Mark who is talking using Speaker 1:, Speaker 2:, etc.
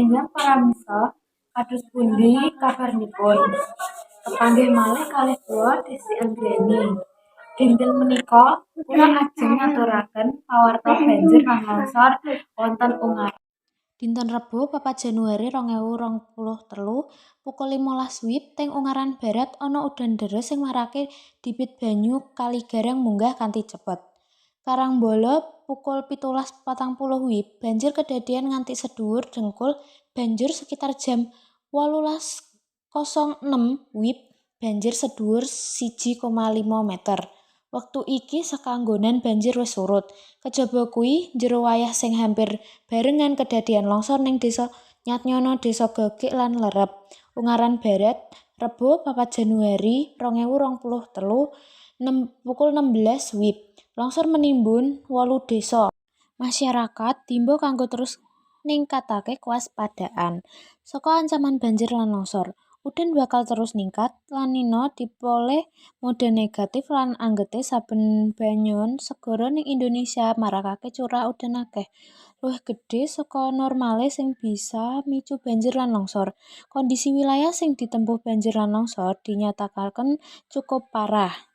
Speaker 1: Enjang paramisa, kados pundi kabaripun? Kepanggih malih kalih kula Desi Anggreni. Dinten menika kula ajeng ngaturaken pawarta banjir lan longsor wonten Ungaran. Dinten Rebo 4 Januari 2023 pukul 15 WIB teng Ungaran Barat ana udan deres sing marake debit banyu Kali Gareng munggah kanthi cepet. Karangbala pukul 17.40 WIB banjir kedadian nganti sedhuwur dengkul banjur sekitar jam 18.06 WIB banjir sedhuwur 1,5 meter. Wektu iki sekanggonan banjir wis surut. Kejaba kuwi jero wayah sing hampir barengan kedadian longsor ning Desa Nyatnyono, Desa Gagik lan Lerep, Ungaran Barat, Rebo 4 Januari 2023 pukul 16 WIB. Longsor menimbun 8 desa. Masyarakat diimbau kanggo terus ningkatake kewaspadaan saka ancaman banjir lan longsor. Udan bakal terus ningkat, La Nina dipoleh mode negatif lan anggete saben banyon segara ning Indonesia marakake curah udan akeh luwih gedhe saka normale sing bisa micu banjir lan longsor. Kondisi wilayah sing ditempuh banjir lan longsor dinyatakaken cukup parah.